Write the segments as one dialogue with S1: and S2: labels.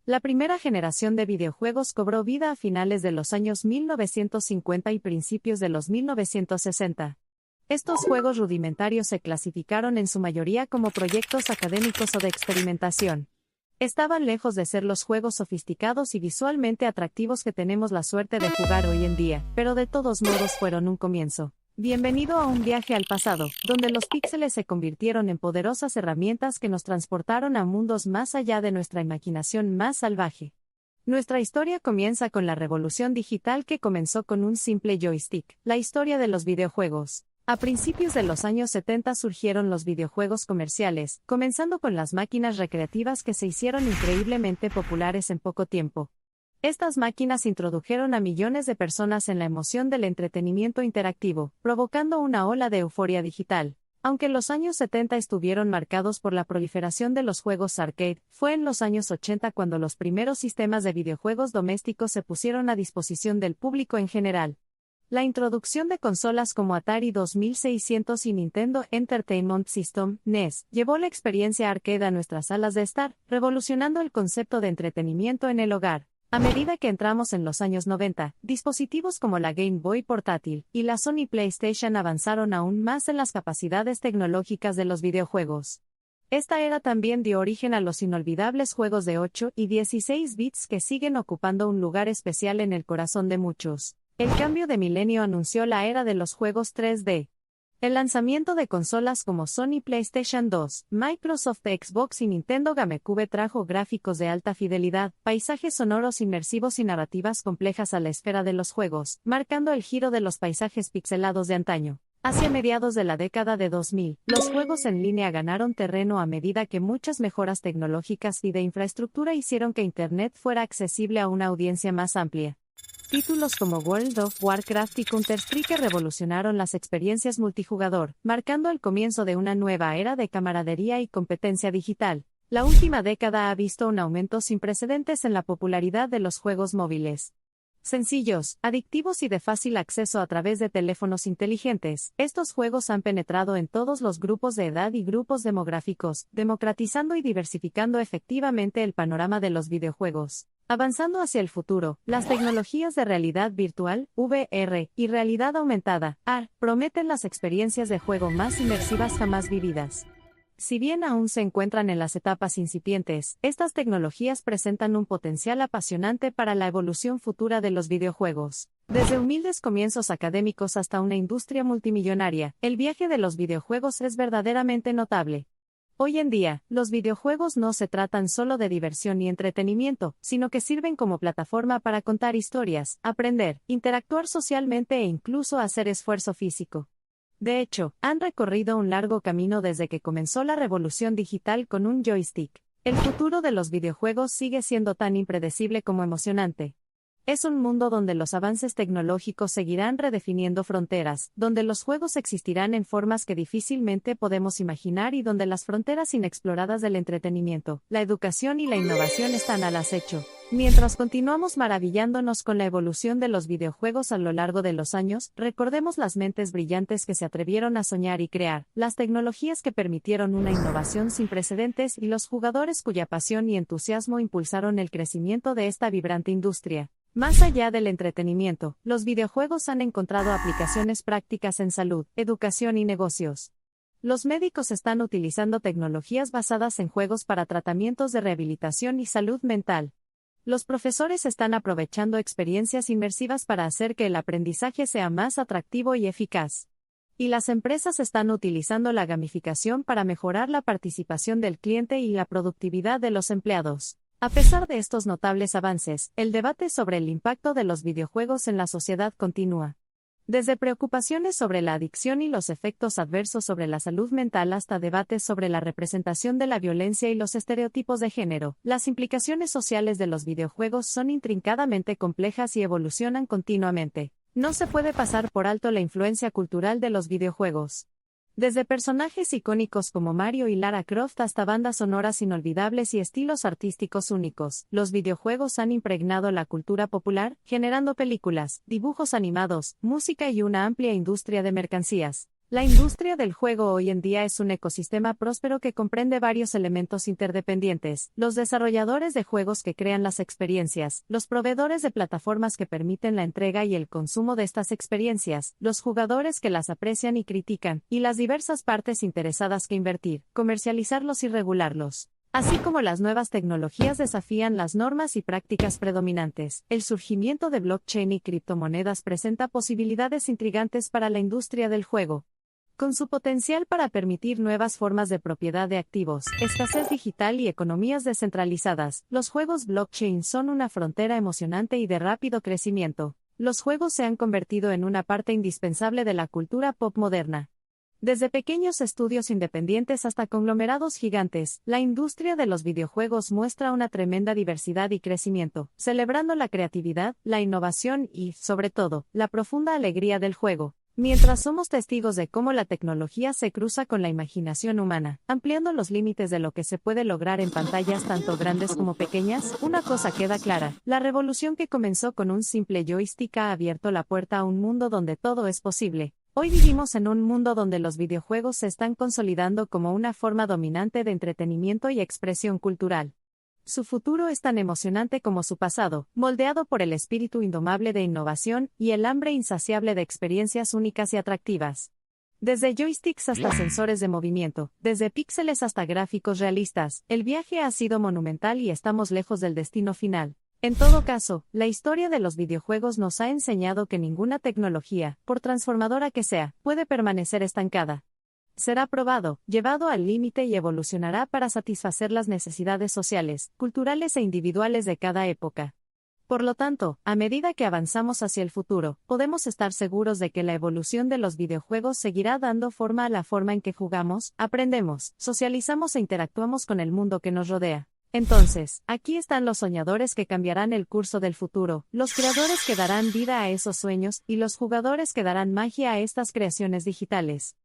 S1: La primera generación de videojuegos cobró vida a finales de los años 1950 y principios de los 1960. Estos juegos rudimentarios se clasificaron en su mayoría como proyectos académicos o de experimentación. Estaban lejos de ser los juegos sofisticados y visualmente atractivos que tenemos la suerte de jugar hoy en día, pero de todos modos fueron un comienzo. Bienvenido a un viaje al pasado, donde los píxeles se convirtieron en poderosas herramientas que nos transportaron a mundos más allá de nuestra imaginación más salvaje. Nuestra historia comienza con la revolución digital que comenzó con un simple joystick, la historia de los videojuegos. A principios de los años 70 surgieron los videojuegos comerciales, comenzando con las máquinas recreativas que se hicieron increíblemente populares en poco tiempo. Estas máquinas introdujeron a millones de personas en la emoción del entretenimiento interactivo, provocando una ola de euforia digital. Aunque los años 70 estuvieron marcados por la proliferación de los juegos arcade, fue en los años 80 cuando los primeros sistemas de videojuegos domésticos se pusieron a disposición del público en general. La introducción de consolas como Atari 2600 y Nintendo Entertainment System, NES, llevó la experiencia arcade a nuestras salas de estar, revolucionando el concepto de entretenimiento en el hogar. A medida que entramos en los años 90, dispositivos como la Game Boy portátil y la Sony PlayStation avanzaron aún más en las capacidades tecnológicas de los videojuegos. Esta era también dio origen a los inolvidables juegos de 8 y 16 bits que siguen ocupando un lugar especial en el corazón de muchos. El cambio de milenio anunció la era de los juegos 3D. El lanzamiento de consolas como Sony PlayStation 2, Microsoft Xbox y Nintendo GameCube trajo gráficos de alta fidelidad, paisajes sonoros inmersivos y narrativas complejas a la esfera de los juegos, marcando el giro de los paisajes pixelados de antaño. Hacia mediados de la década de 2000, los juegos en línea ganaron terreno a medida que muchas mejoras tecnológicas y de infraestructura hicieron que Internet fuera accesible a una audiencia más amplia. Títulos como World of Warcraft y Counter-Strike revolucionaron las experiencias multijugador, marcando el comienzo de una nueva era de camaradería y competencia digital. La última década ha visto un aumento sin precedentes en la popularidad de los juegos móviles. Sencillos, adictivos y de fácil acceso a través de teléfonos inteligentes, estos juegos han penetrado en todos los grupos de edad y grupos demográficos, democratizando y diversificando efectivamente el panorama de los videojuegos. Avanzando hacia el futuro, las tecnologías de realidad virtual, VR, y realidad aumentada, AR, prometen las experiencias de juego más inmersivas jamás vividas. Si bien aún se encuentran en las etapas incipientes, estas tecnologías presentan un potencial apasionante para la evolución futura de los videojuegos. Desde humildes comienzos académicos hasta una industria multimillonaria, el viaje de los videojuegos es verdaderamente notable. Hoy en día, los videojuegos no se tratan solo de diversión y entretenimiento, sino que sirven como plataforma para contar historias, aprender, interactuar socialmente e incluso hacer esfuerzo físico. De hecho, han recorrido un largo camino desde que comenzó la revolución digital con un joystick. El futuro de los videojuegos sigue siendo tan impredecible como emocionante. Es un mundo donde los avances tecnológicos seguirán redefiniendo fronteras, donde los juegos existirán en formas que difícilmente podemos imaginar y donde las fronteras inexploradas del entretenimiento, la educación y la innovación están al acecho. Mientras continuamos maravillándonos con la evolución de los videojuegos a lo largo de los años, recordemos las mentes brillantes que se atrevieron a soñar y crear, las tecnologías que permitieron una innovación sin precedentes y los jugadores cuya pasión y entusiasmo impulsaron el crecimiento de esta vibrante industria. Más allá del entretenimiento, los videojuegos han encontrado aplicaciones prácticas en salud, educación y negocios. Los médicos están utilizando tecnologías basadas en juegos para tratamientos de rehabilitación y salud mental. Los profesores están aprovechando experiencias inmersivas para hacer que el aprendizaje sea más atractivo y eficaz. Y las empresas están utilizando la gamificación para mejorar la participación del cliente y la productividad de los empleados. A pesar de estos notables avances, el debate sobre el impacto de los videojuegos en la sociedad continúa. Desde preocupaciones sobre la adicción y los efectos adversos sobre la salud mental hasta debates sobre la representación de la violencia y los estereotipos de género, las implicaciones sociales de los videojuegos son intrincadamente complejas y evolucionan continuamente. No se puede pasar por alto la influencia cultural de los videojuegos. Desde personajes icónicos como Mario y Lara Croft hasta bandas sonoras inolvidables y estilos artísticos únicos, los videojuegos han impregnado la cultura popular, generando películas, dibujos animados, música y una amplia industria de mercancías. La industria del juego hoy en día es un ecosistema próspero que comprende varios elementos interdependientes: los desarrolladores de juegos que crean las experiencias, los proveedores de plataformas que permiten la entrega y el consumo de estas experiencias, los jugadores que las aprecian y critican, y las diversas partes interesadas que invertir, comercializarlos y regularlos. Así como las nuevas tecnologías desafían las normas y prácticas predominantes, el surgimiento de blockchain y criptomonedas presenta posibilidades intrigantes para la industria del juego. Con su potencial para permitir nuevas formas de propiedad de activos, escasez digital y economías descentralizadas, los juegos blockchain son una frontera emocionante y de rápido crecimiento. Los juegos se han convertido en una parte indispensable de la cultura pop moderna. Desde pequeños estudios independientes hasta conglomerados gigantes, la industria de los videojuegos muestra una tremenda diversidad y crecimiento, celebrando la creatividad, la innovación y, sobre todo, la profunda alegría del juego. Mientras somos testigos de cómo la tecnología se cruza con la imaginación humana, ampliando los límites de lo que se puede lograr en pantallas tanto grandes como pequeñas, una cosa queda clara: la revolución que comenzó con un simple joystick ha abierto la puerta a un mundo donde todo es posible. Hoy vivimos en un mundo donde los videojuegos se están consolidando como una forma dominante de entretenimiento y expresión cultural. Su futuro es tan emocionante como su pasado, moldeado por el espíritu indomable de innovación y el hambre insaciable de experiencias únicas y atractivas. Desde joysticks hasta sensores de movimiento, desde píxeles hasta gráficos realistas, el viaje ha sido monumental y estamos lejos del destino final. En todo caso, la historia de los videojuegos nos ha enseñado que ninguna tecnología, por transformadora que sea, puede permanecer estancada. Será probado, llevado al límite y evolucionará para satisfacer las necesidades sociales, culturales e individuales de cada época. Por lo tanto, a medida que avanzamos hacia el futuro, podemos estar seguros de que la evolución de los videojuegos seguirá dando forma a la forma en que jugamos, aprendemos, socializamos e interactuamos con el mundo que nos rodea. Entonces, aquí están los soñadores que cambiarán el curso del futuro, los creadores que darán vida a esos sueños, y los jugadores que darán magia a estas creaciones digitales.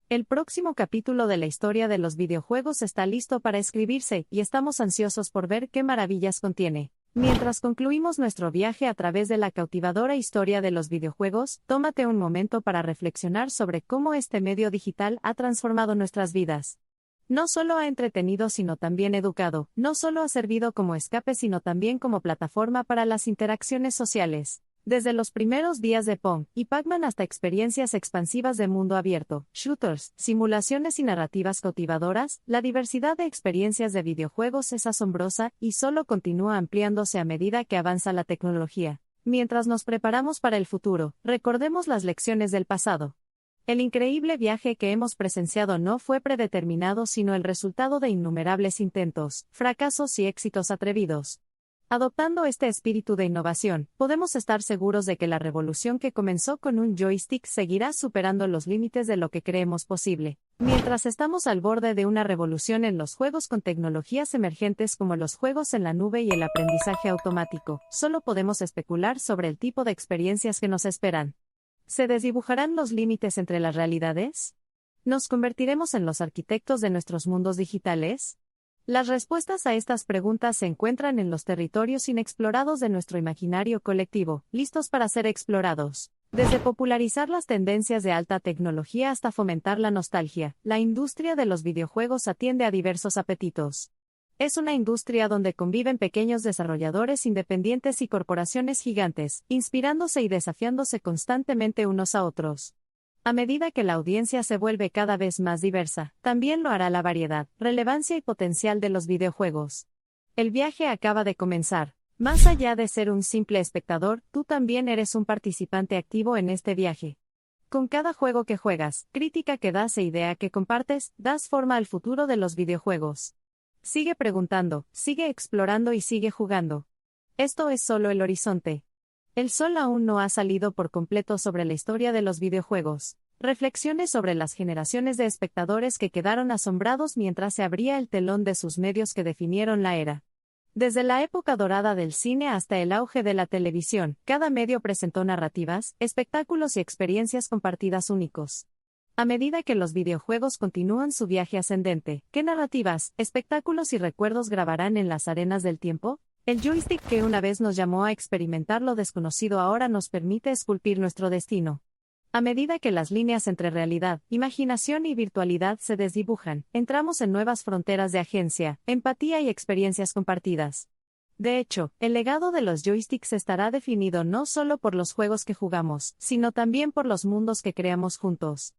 S1: El próximo capítulo de la historia de los videojuegos está listo para escribirse, y estamos ansiosos por ver qué maravillas contiene. Mientras concluimos nuestro viaje a través de la cautivadora historia de los videojuegos, tómate un momento para reflexionar sobre cómo este medio digital ha transformado nuestras vidas. No solo ha entretenido sino también educado, no solo ha servido como escape sino también como plataforma para las interacciones sociales. Desde los primeros días de Pong y Pac-Man hasta experiencias expansivas de mundo abierto, shooters, simulaciones y narrativas cautivadoras, la diversidad de experiencias de videojuegos es asombrosa y solo continúa ampliándose a medida que avanza la tecnología. Mientras nos preparamos para el futuro, recordemos las lecciones del pasado. El increíble viaje que hemos presenciado no fue predeterminado sino el resultado de innumerables intentos, fracasos y éxitos atrevidos. Adoptando este espíritu de innovación, podemos estar seguros de que la revolución que comenzó con un joystick seguirá superando los límites de lo que creemos posible. Mientras estamos al borde de una revolución en los juegos con tecnologías emergentes como los juegos en la nube y el aprendizaje automático, solo podemos especular sobre el tipo de experiencias que nos esperan. ¿Se desdibujarán los límites entre las realidades? ¿Nos convertiremos en los arquitectos de nuestros mundos digitales? Las respuestas a estas preguntas se encuentran en los territorios inexplorados de nuestro imaginario colectivo, listos para ser explorados. Desde popularizar las tendencias de alta tecnología hasta fomentar la nostalgia, la industria de los videojuegos atiende a diversos apetitos. Es una industria donde conviven pequeños desarrolladores independientes y corporaciones gigantes, inspirándose y desafiándose constantemente unos a otros. A medida que la audiencia se vuelve cada vez más diversa, también lo hará la variedad, relevancia y potencial de los videojuegos. El viaje acaba de comenzar. Más allá de ser un simple espectador, tú también eres un participante activo en este viaje. Con cada juego que juegas, crítica que das e idea que compartes, das forma al futuro de los videojuegos. Sigue preguntando, sigue explorando y sigue jugando. Esto es solo el horizonte. El sol aún no ha salido por completo sobre la historia de los videojuegos. Reflexiones sobre las generaciones de espectadores que quedaron asombrados mientras se abría el telón de sus medios que definieron la era. Desde la época dorada del cine hasta el auge de la televisión, cada medio presentó narrativas, espectáculos y experiencias compartidas únicos. A medida que los videojuegos continúan su viaje ascendente, ¿qué narrativas, espectáculos y recuerdos grabarán en las arenas del tiempo? El joystick que una vez nos llamó a experimentar lo desconocido ahora nos permite esculpir nuestro destino. A medida que las líneas entre realidad, imaginación y virtualidad se desdibujan, entramos en nuevas fronteras de agencia, empatía y experiencias compartidas. De hecho, el legado de los joysticks estará definido no solo por los juegos que jugamos, sino también por los mundos que creamos juntos.